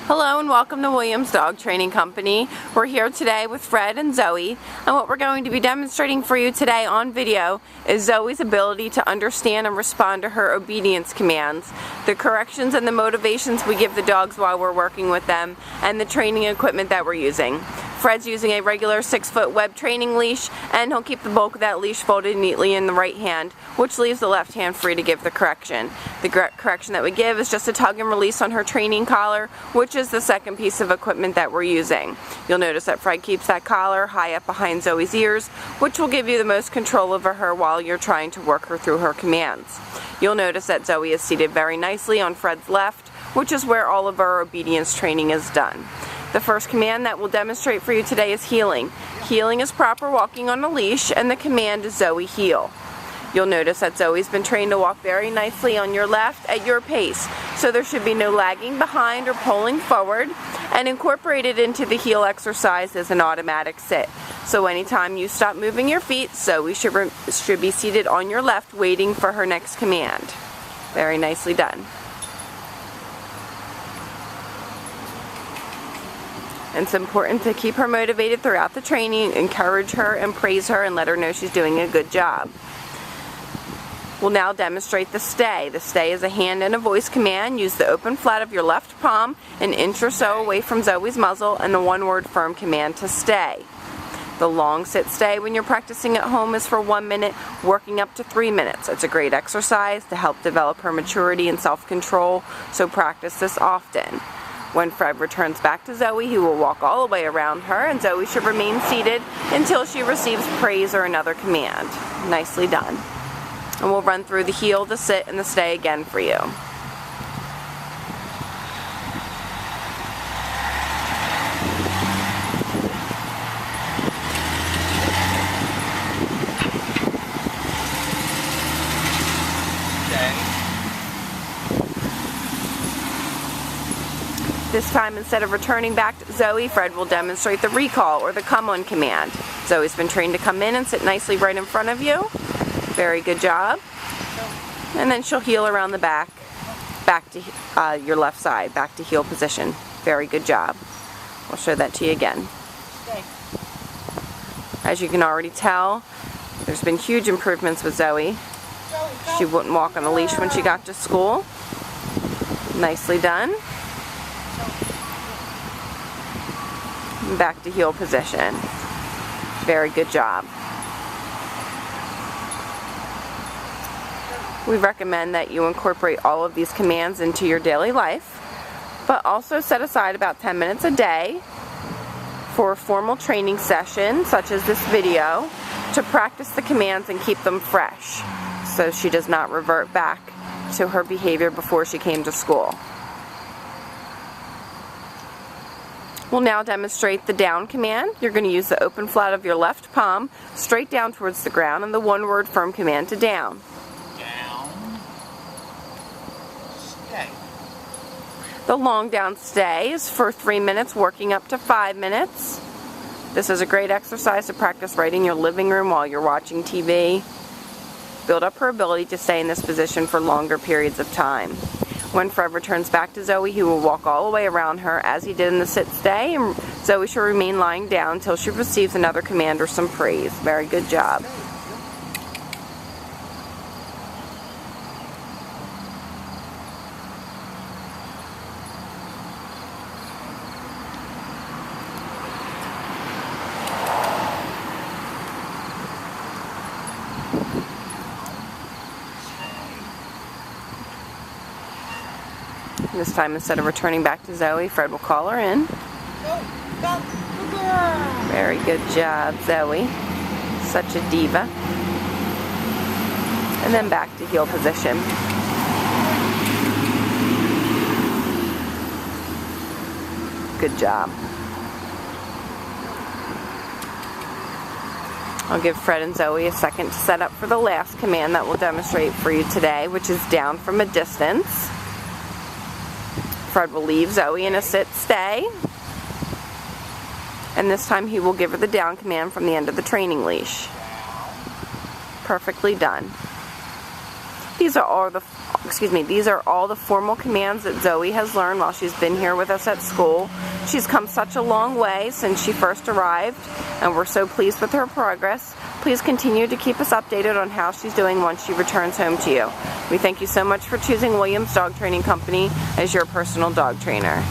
Hello and welcome to Williams Dog Training Company. We're here today with Fred and Zoe, and what we're going to be demonstrating for you today on video is Zoe's ability to understand and respond to her obedience commands, the corrections and the motivations we give the dogs while we're working with them, and the training equipment that we're using. Fred's using a regular 6-foot web training leash, and he'll keep the bulk of that leash folded neatly in the right hand, which leaves the left hand free to give the correction. The correction that we give is just a tug and release on her training collar, which is the second piece of equipment that we're using. You'll notice that Fred keeps that collar high up behind Zoe's ears, which will give you the most control over her while you're trying to work her through her commands. You'll notice that Zoe is seated very nicely on Fred's left, which is where all of our obedience training is done. The first command that we'll demonstrate for you today is heeling. Heeling is proper walking on a leash, and the command is Zoe heel. You'll notice that Zoe's been trained to walk very nicely on your left at your pace, so there should be no lagging behind or pulling forward, and incorporated into the heel exercise is an automatic sit. So anytime you stop moving your feet, Zoe should be seated on your left waiting for her next command. Very nicely done. And it's important to keep her motivated throughout the training, encourage her and praise her and let her know she's doing a good job. We'll now demonstrate the stay. The stay is a hand and a voice command. Use the open flat of your left palm an inch or so away from Zoe's muzzle and the one-word firm command to stay. The long sit stay when you're practicing at home is for 1 minute, working up to 3 minutes. It's a great exercise to help develop her maturity and self-control, so practice this often. When Fred returns back to Zoe, he will walk all the way around her, and Zoe should remain seated until she receives praise or another command. Nicely done. And we'll run through the heel, the sit, and the stay again for you. This time, instead of returning back to Zoe, Fred will demonstrate the recall or the come on command. Zoe's been trained to come in and sit nicely right in front of you. Very good job. And then she'll heel around the back to your left side, back to heel position. Very good job. I'll show that to you again. As you can already tell, there's been huge improvements with Zoe. She wouldn't walk on a leash when she got to school. Nicely done. Back to heel position. Very good job. We recommend that you incorporate all of these commands into your daily life, but also set aside about 10 minutes a day for a formal training session, such as this video, to practice the commands and keep them fresh, so she does not revert back to her behavior before she came to school. We'll now demonstrate the down command. You're going to use the open flat of your left palm straight down towards the ground and the one-word firm command to down. Down. Stay. The long down stay is for 3 minutes, working up to 5 minutes. This is a great exercise to practice right in your living room while you're watching TV. Build up her ability to stay in this position for longer periods of time. When Fred returns back to Zoe, he will walk all the way around her as he did in the sit stay, and Zoe should remain lying down until she receives another command or some praise. Very good job. This time, instead of returning back to Zoe, Fred will call her in. Very good job, Zoe. Such a diva. And then back to heel position. Good job. I'll give Fred and Zoe a second to set up for the last command that we'll demonstrate for you today, which is down from a distance. Fred will leave Zoe in a sit stay, and this time he will give her the down command from the end of the training leash. Perfectly done. These are all the these are all the formal commands that Zoe has learned while she's been here with us at school. She's come such a long way since she first arrived, and we're so pleased with her progress. Please continue to keep us updated on how she's doing once she returns home to you. We thank you so much for choosing Williams Dog Training Company as your personal dog trainer.